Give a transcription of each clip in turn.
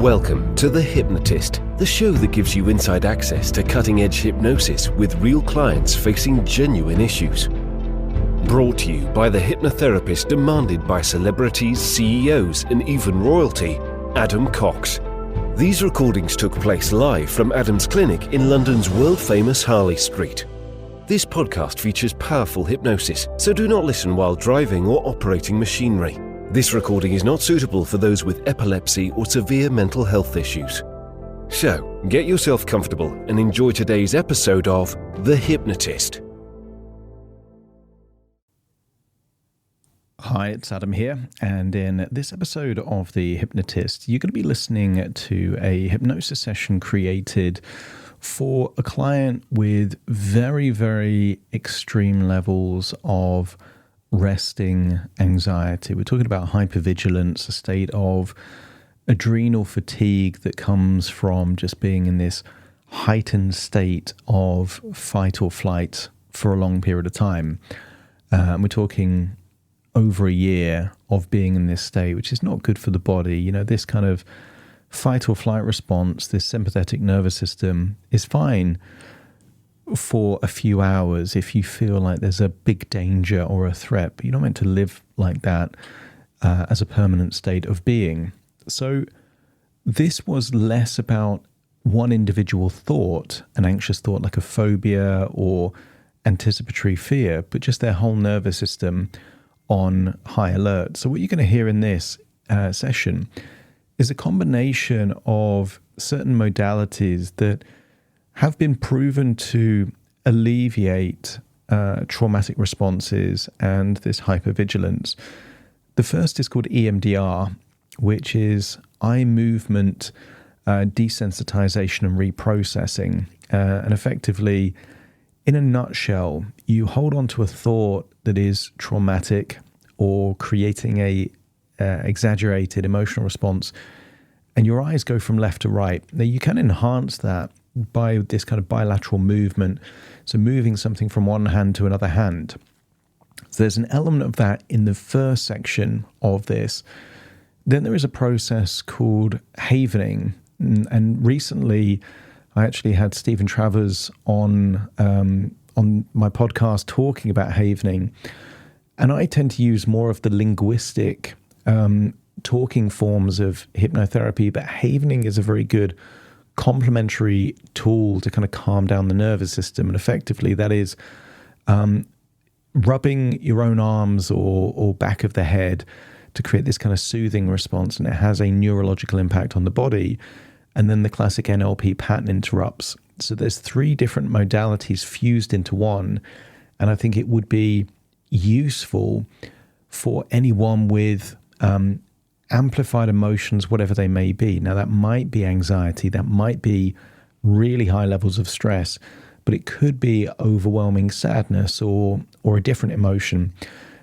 Welcome to The Hypnotist, the show that gives you inside access to cutting-edge hypnosis with real clients facing genuine issues. Brought to you by the hypnotherapist demanded by celebrities, CEOs, and even royalty, Adam Cox. These recordings took place live from Adam's clinic in London's world-famous Harley Street. This podcast features powerful hypnosis, so do not listen while driving or operating machinery. This recording is not suitable for those with epilepsy or severe mental health issues. So, get yourself comfortable and enjoy today's episode of The Hypnotist. Hi, it's Adam here, and in this episode of The Hypnotist, you're going to be listening to a hypnosis session created for a client with very, very extreme levels of resting anxiety. We're talking about hypervigilance, a state of adrenal fatigue that comes from just being in this heightened state of fight or flight for a long period of time. We're talking over a year of being in this state, which is not good for the body. You know, this kind of fight or flight response, this sympathetic nervous system is fine for a few hours if you feel like there's a big danger or a threat, but you're not meant to live like that as a permanent state of being. So this was less about one individual thought, an anxious thought like a phobia or anticipatory fear, but just their whole nervous system on high alert. So what you're going to hear in this session is a combination of certain modalities that have been proven to alleviate traumatic responses and this hypervigilance. The first is called EMDR, which is eye movement desensitization and reprocessing. And effectively, in a nutshell, you hold on to a thought that is traumatic or creating a exaggerated emotional response, and your eyes go from left to right. Now, you can enhance that by this kind of bilateral movement, so moving something from one hand to another hand. So there's an element of that in the first section of this. Then there is a process called Havening, and recently I actually had Stephen Travers on my podcast talking about Havening, and I tend to use more of the linguistic talking forms of hypnotherapy, but Havening is a very good complementary tool to kind of calm down the nervous system. And effectively that is rubbing your own arms or back of the head to create this kind of soothing response, and it has a neurological impact on the body. And then the classic NLP pattern interrupts. So there's three different modalities fused into one, and I think it would be useful for anyone with amplified emotions, whatever they may be. Now, that might be anxiety, that might be really high levels of stress, but it could be overwhelming sadness or a different emotion.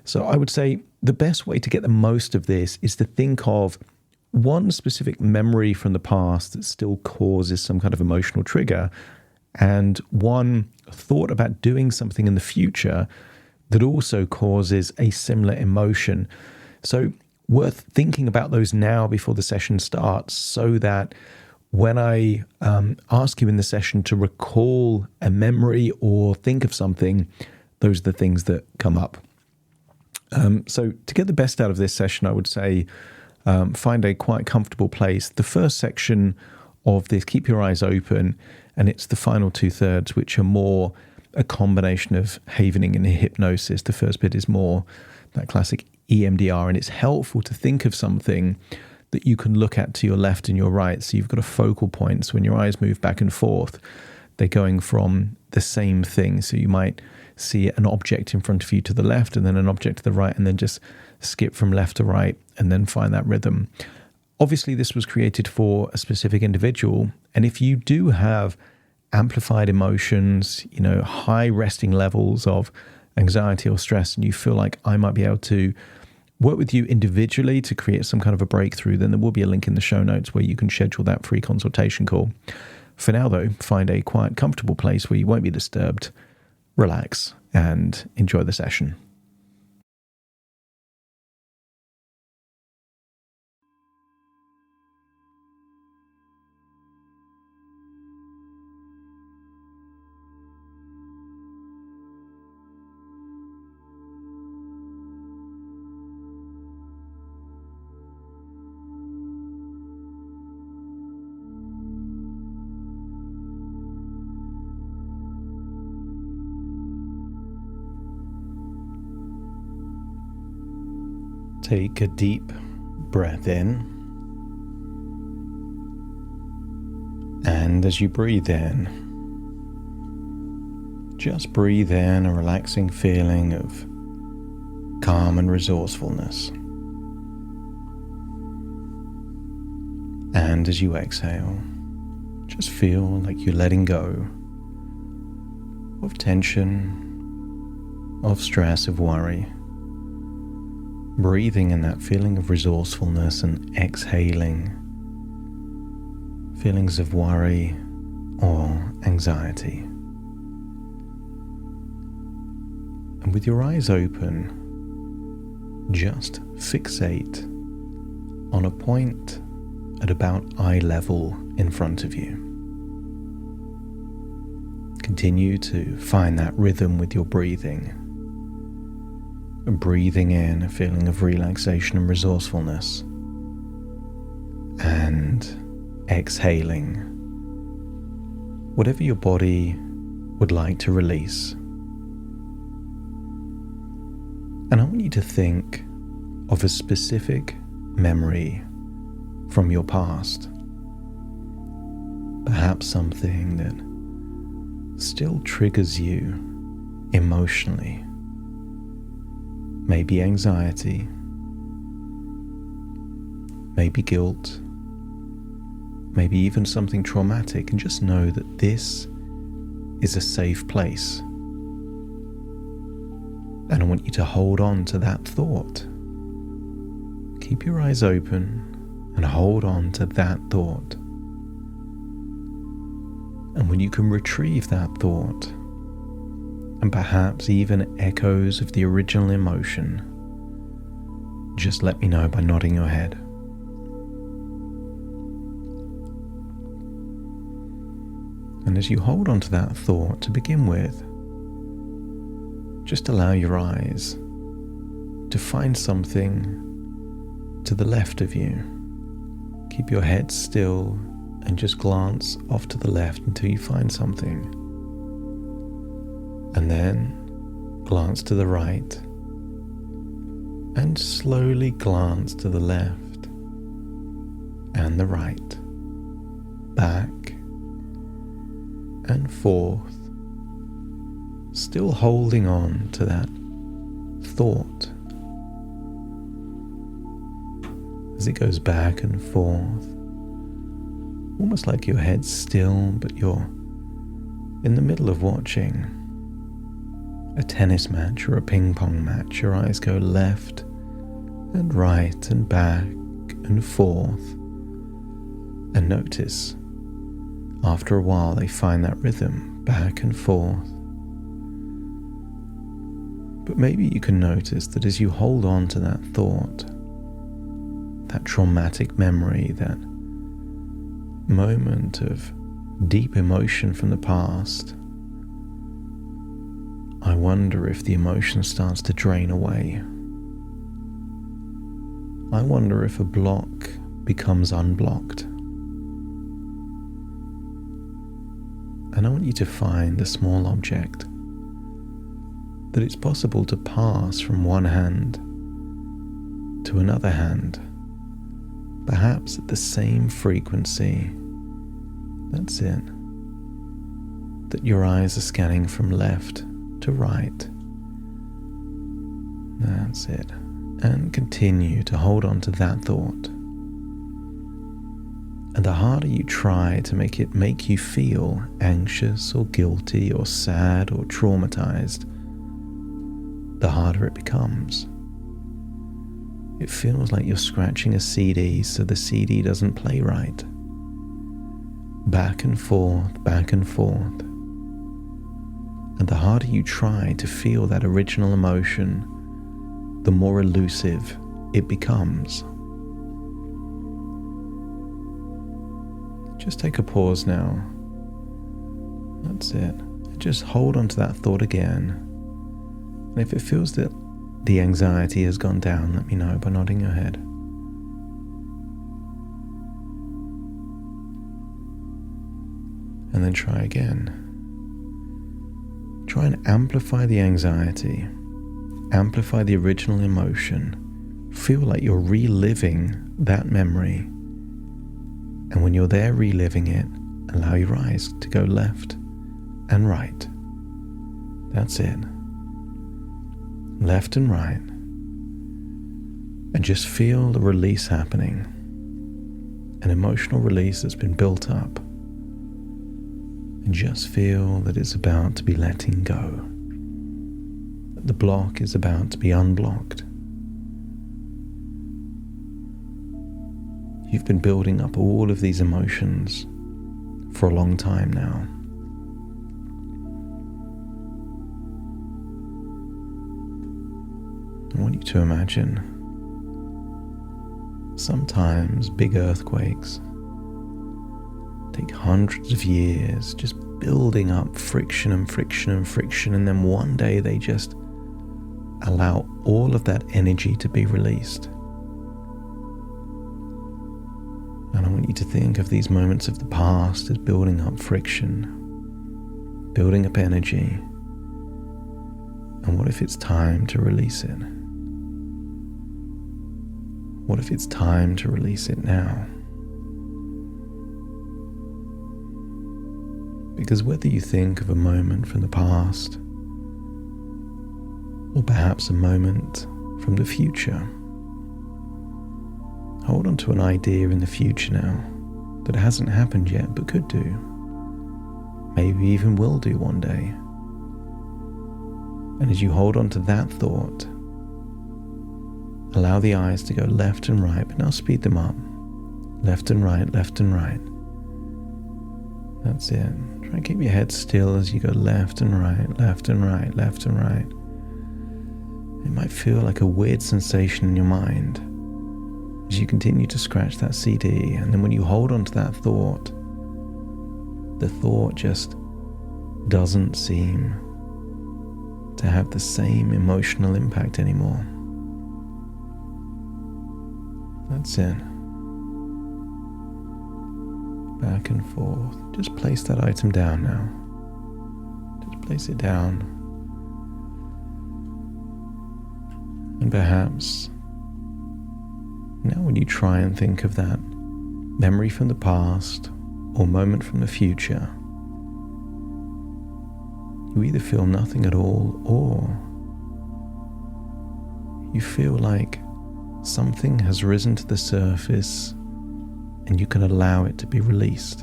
So I would say the best way to get the most of this is to think of one specific memory from the past that still causes some kind of emotional trigger, and one thought about doing something in the future that also causes a similar emotion. So worth thinking about those now before the session starts, so that when I ask you in the session to recall a memory or think of something, those are the things that come up. So to get the best out of this session, I would say find a quite comfortable place. The first section of this, keep your eyes open, and it's the final 2/3, which are more a combination of Havening and hypnosis. The first bit is more that classic EMDR, and it's helpful to think of something that you can look at to your left and your right. So you've got a focal point. So when your eyes move back and forth, they're going from the same thing. So you might see an object in front of you to the left, and then an object to the right, and then just skip from left to right and then find that rhythm. Obviously, this was created for a specific individual. And if you do have amplified emotions, you know, high resting levels of anxiety or stress, and you feel like I might be able to work with you individually to create some kind of a breakthrough, then there will be a link in the show notes where you can schedule that free consultation call. For now, though, find a quiet, comfortable place where you won't be disturbed, relax, and enjoy the session. Take a deep breath in, and as you breathe in, just breathe in a relaxing feeling of calm and resourcefulness. And as you exhale, just feel like you're letting go of tension, of stress, of worry. Breathing in that feeling of resourcefulness and exhaling feelings of worry or anxiety. And with your eyes open, just fixate on a point at about eye level in front of you. Continue to find that rhythm with your breathing. Breathing in a feeling of relaxation and resourcefulness, and exhaling whatever your body would like to release. And I want you to think of a specific memory from your past, perhaps something that still triggers you emotionally. Maybe anxiety, maybe guilt, maybe even something traumatic, and just know that this is a safe place. And I want you to hold on to that thought. Keep your eyes open and hold on to that thought. And when you can retrieve that thought, and perhaps even echoes of the original emotion, just let me know by nodding your head. And as you hold on to that thought to begin with, just allow your eyes to find something to the left of you. Keep your head still and just glance off to the left until you find something. And then glance to the right, and slowly glance to the left and the right, back and forth, still holding on to that thought as it goes back and forth, almost like your head's still, but you're in the middle of watching a tennis match or a ping pong match. Your eyes go left and right and back and forth, and notice after a while they find that rhythm back and forth. But maybe you can notice that as you hold on to that thought, that traumatic memory, that moment of deep emotion from the past, I wonder if the emotion starts to drain away. I wonder if a block becomes unblocked. And I want you to find a small object that it's possible to pass from one hand to another hand, perhaps at the same frequency. That's it. That your eyes are scanning from left to right. That's it. And continue to hold on to that thought. And the harder you try to make it make you feel anxious or guilty or sad or traumatized, the harder it becomes. It feels like you're scratching a CD so the CD doesn't play right. Back and forth, back and forth. And the harder you try to feel that original emotion, the more elusive it becomes. Just take a pause now. That's it. Just hold on to that thought again. And if it feels that the anxiety has gone down, let me know by nodding your head. And then try again. Try and amplify the anxiety, amplify the original emotion, feel like you're reliving that memory. And when you're there reliving it, allow your eyes to go left and right. That's it. Left and right. And just feel the release happening. An emotional release that's been built up. And just feel that it's about to be letting go. That the block is about to be unblocked. You've been building up all of these emotions for a long time now. I want you to imagine sometimes big earthquakes take hundreds of years just building up friction and friction and friction, and then one day they just allow all of that energy to be released. And I want you to think of these moments of the past as building up friction, building up energy. And what if it's time to release it? What if it's time to release it now? Because whether you think of a moment from the past, or perhaps a moment from the future, hold on to an idea in the future now that hasn't happened yet but could do, maybe even will do one day. And as you hold on to that thought, allow the eyes to go left and right, but now speed them up. Left and right, left and right. That's it. Try and keep your head still as you go left and right, left and right, left and right. It might feel like a weird sensation in your mind as you continue to scratch that CD, and then when you hold on to that thought, the thought just doesn't seem to have the same emotional impact anymore. That's it. Back and forth. Just place that item down now. Just place it down. And perhaps now when you try and think of that memory from the past or moment from the future, you either feel nothing at all, or you feel like something has risen to the surface and you can allow it to be released.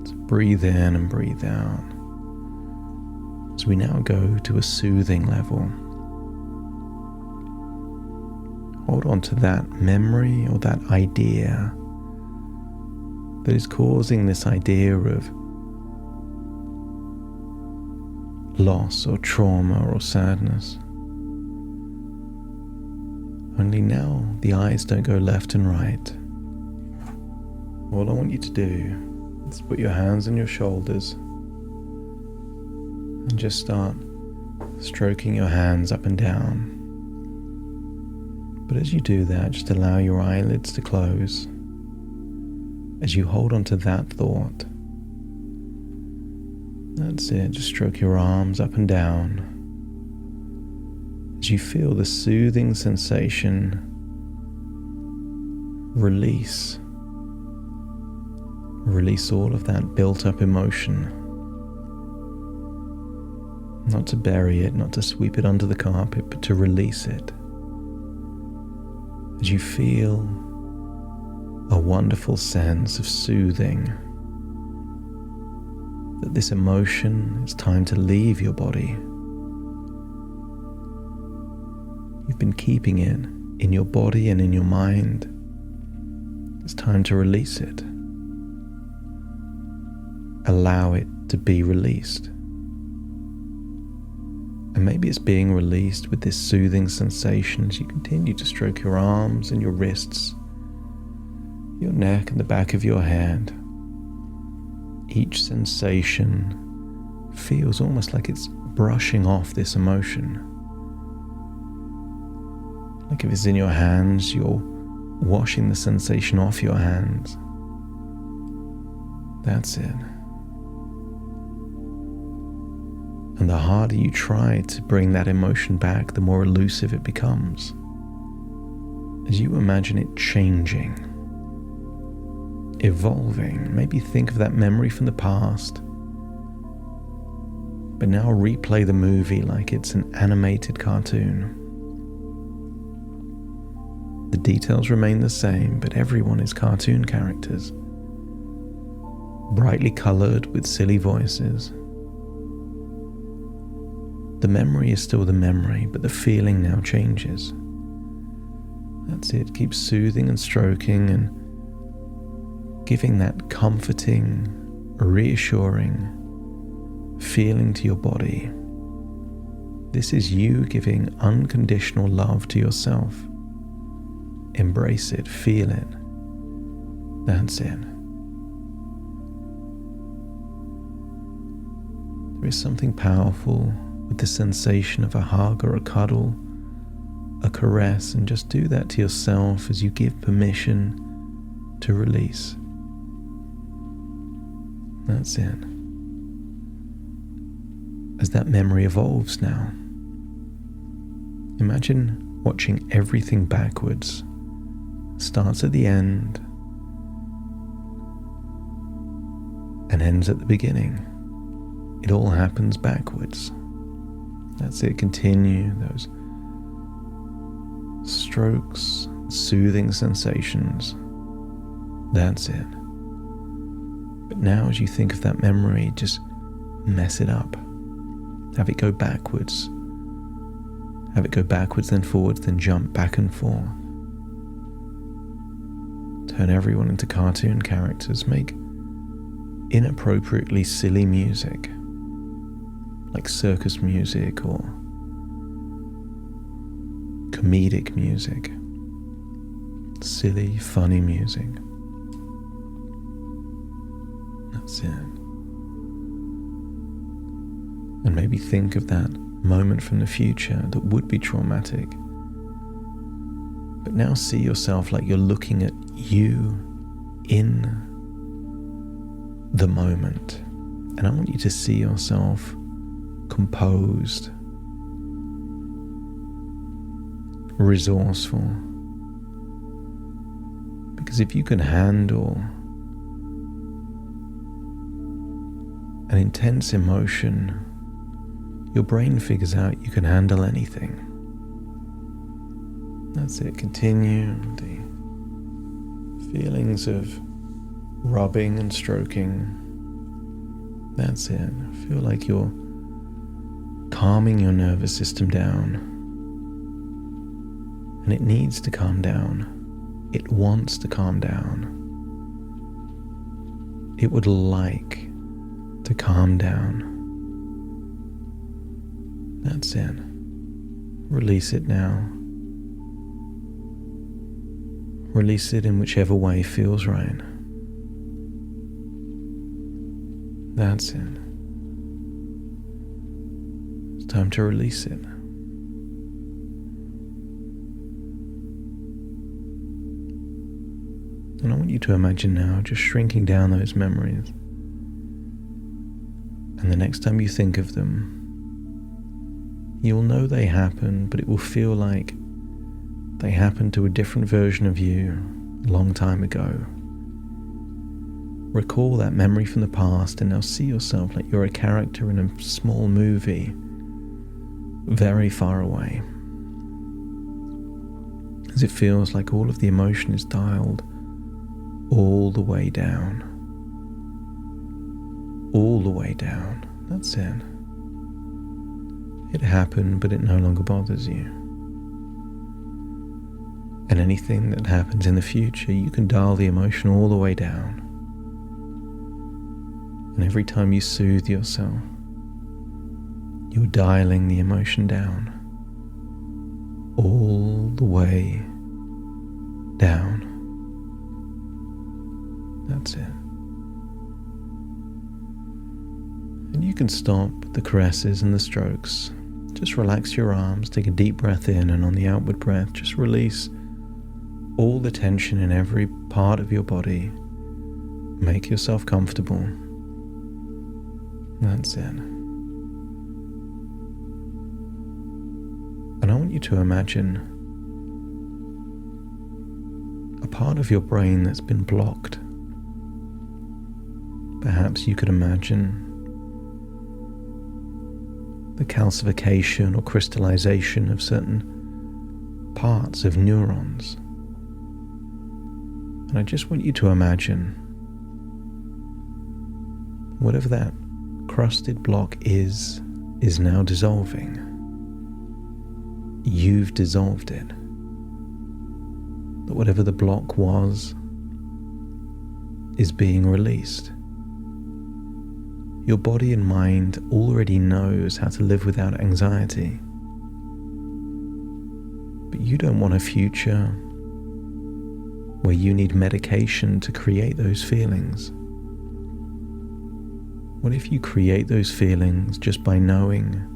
So breathe in and breathe out as we now go to a soothing level. Hold on to that memory or that idea that is causing this idea of loss or trauma or sadness. Only now the eyes don't go left and right. All I want you to do is put your hands on your shoulders and just start stroking your hands up and down. But as you do that, just allow your eyelids to close as you hold on to that thought. That's it, just stroke your arms up and down as you feel the soothing sensation release. Release all of that built up emotion. Not to bury it, not to sweep it under the carpet, but to release it. As you feel a wonderful sense of soothing, that this emotion is time to leave your body. You've been keeping it in your body and in your mind. It's time to release it. Allow it to be released. And maybe it's being released with this soothing sensation as you continue to stroke your arms and your wrists, your neck and the back of your head. Each sensation feels almost like it's brushing off this emotion. Like if it's in your hands, you're washing the sensation off your hands. That's it. And the harder you try to bring that emotion back, the more elusive it becomes. As you imagine it changing, evolving, maybe think of that memory from the past, but now replay the movie like it's an animated cartoon. The details remain the same, but everyone is cartoon characters, brightly colored with silly voices. The memory is still the memory, but the feeling now changes. That's it. Keep soothing and stroking and giving that comforting, reassuring feeling to your body. This is you giving unconditional love to yourself. Embrace it, feel it. That's it. There is something powerful with the sensation of a hug or a cuddle, a caress, and just do that to yourself as you give permission to release. That's it. As that memory evolves now, imagine watching everything backwards. Starts at the end and ends at the beginning. It all happens backwards. That's it. Continue those strokes, soothing sensations. That's it. But now as you think of that memory, just mess it up. Have it go backwards. Have it go backwards, then forwards, then jump back and forth. Turn everyone into cartoon characters. Make inappropriately silly music, like circus music or comedic music. Silly, funny music. That's it. And maybe think of that moment from the future that would be traumatic. But now see yourself like you're looking at you in the moment. And I want you to see yourself composed, resourceful. Because if you can handle an intense emotion, your brain figures out you can handle anything. That's it. Continue the feelings of rubbing and stroking. That's it. Feel like you're calming your nervous system down. And it needs to calm down. It wants to calm down. It would like to calm down. That's it. Release it now. Release it in whichever way feels right. That's it. It's time to release it. And I want you to imagine now just shrinking down those memories. And the next time you think of them, you'll know they happened, but it will feel like they happened to a different version of you a long time ago. Recall that memory from the past and now see yourself like you're a character in a small movie very far away. As it feels like all of the emotion is dialed all the way down. All the way down. That's it. It happened, but it no longer bothers you. And anything that happens in the future, you can dial the emotion all the way down. And every time you soothe yourself, you're dialing the emotion down. All the way down. That's it. And you can stop the caresses and the strokes. Just relax your arms, take a deep breath in, and on the outward breath, just release all the tension in every part of your body. Make yourself comfortable. That's it. want you to imagine a part of your brain that's been blocked. Perhaps you could imagine the calcification or crystallization of certain parts of neurons. And I just want you to imagine whatever that crusted block is now dissolving. You've dissolved it. That whatever the block was is being released. Your body and mind already knows how to live without anxiety. But you don't want a future where you need medication to create those feelings. What if you create those feelings just by knowing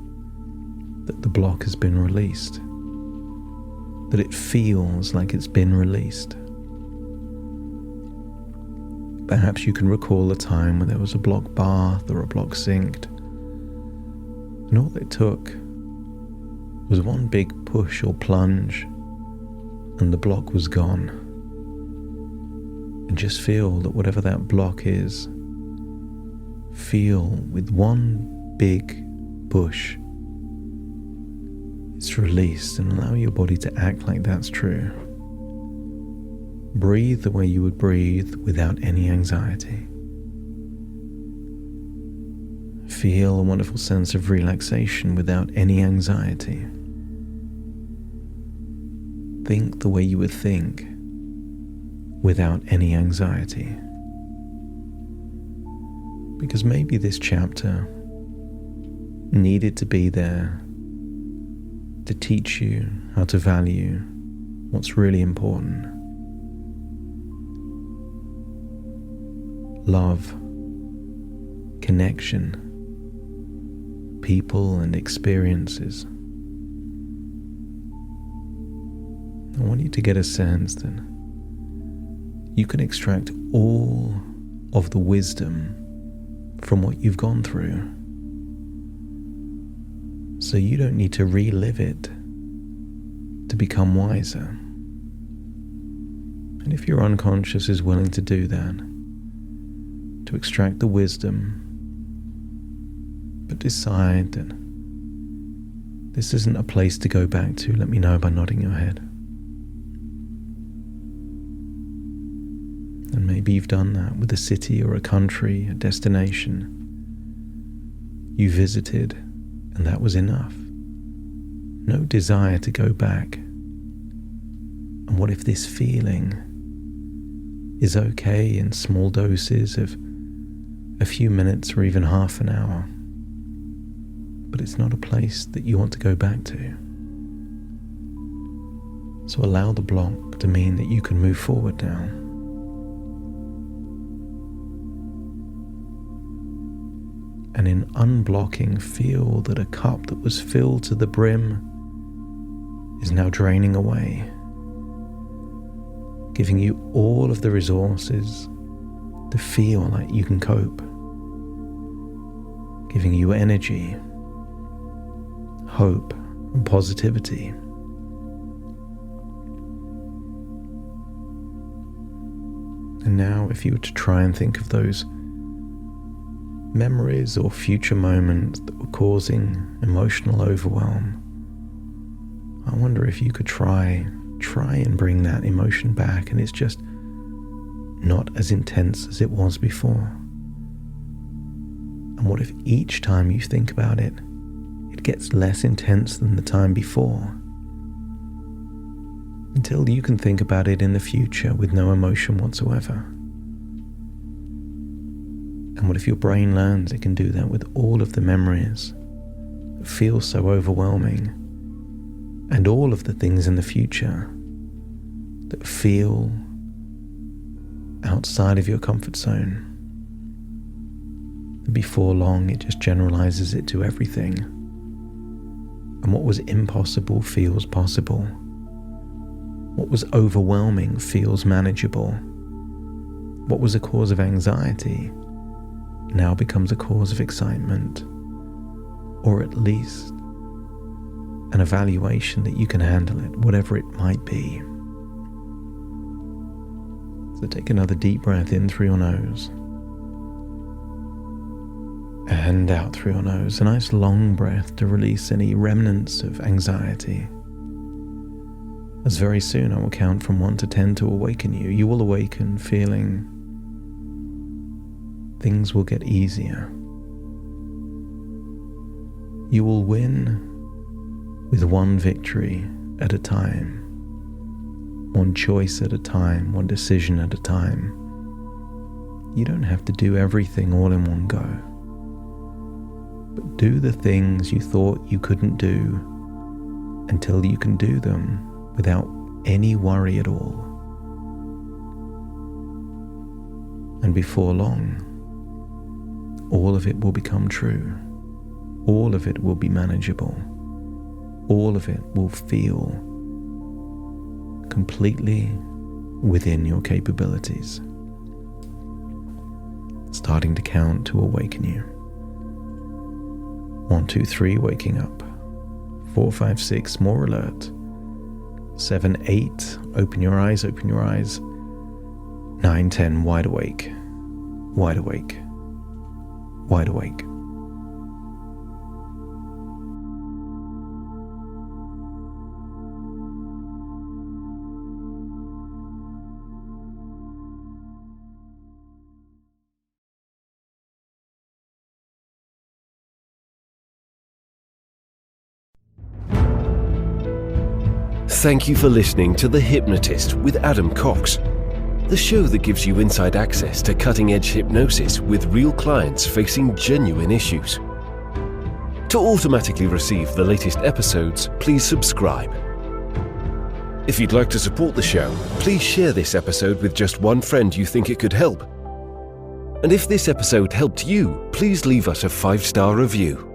that the block has been released? That it feels like it's been released? Perhaps you can recall a time when there was a block bath or a block sink, and all it took was one big push or plunge, and the block was gone. And just feel that whatever that block is, feel with one big push, it's released, and allow your body to act like that's true. Breathe the way you would breathe without any anxiety. Feel a wonderful sense of relaxation without any anxiety. Think the way you would think without any anxiety. Because maybe this chapter needed to be there to teach you how to value what's really important. Love, connection, people and experiences. I want you to get a sense that you can extract all of the wisdom from what you've gone through. So you don't need to relive it to become wiser. And if your unconscious is willing to do that, to extract the wisdom, but decide that this isn't a place to go back to, let me know by nodding your head. And maybe you've done that with a city or a country, a destination you visited, and that was enough. No desire to go back. And what if this feeling is okay in small doses of a few minutes or even half an hour, but it's not a place that you want to go back to? So allow the block to mean that you can move forward now. And in unblocking, feel that a cup that was filled to the brim is now draining away, giving you all of the resources to feel like you can cope, giving you energy, hope, and positivity. And now, if you were to try and think of those memories or future moments that were causing emotional overwhelm, I wonder if you could try and bring that emotion back, and it's just not as intense as it was before. And what if each time you think about it, it gets less intense than the time before, until you can think about it in the future with no emotion whatsoever? And what if your brain learns it can do that with all of the memories that feel so overwhelming, and all of the things in the future that feel outside of your comfort zone? And before long, it just generalizes it to everything. And what was impossible feels possible. What was overwhelming feels manageable. What was a cause of anxiety now becomes a cause of excitement, or at least an evaluation that you can handle it, whatever it might be. So take another deep breath in through your nose and out through your nose. A nice long breath to release any remnants of anxiety. As very soon I will count from 1 to 10 to awaken you. You will awaken feeling things will get easier. You will win with one victory at a time, one choice at a time, one decision at a time. You don't have to do everything all in one go, but do the things you thought you couldn't do until you can do them without any worry at all. And before long, all of it will become true. All of it will be manageable. All of it will feel completely within your capabilities. Starting to count to awaken you. 1, 2, 3, waking up. 4, 5, 6, more alert. 7, 8, open your eyes, open your eyes. 9, 10, wide awake, wide awake, wide awake. Thank you for listening to The Hypnotist with Adam Cox, the show that gives you inside access to cutting-edge hypnosis with real clients facing genuine issues. To automatically receive the latest episodes, please subscribe. If you'd like to support the show, please share this episode with just one friend you think it could help. And if this episode helped you, please leave us a 5-star review.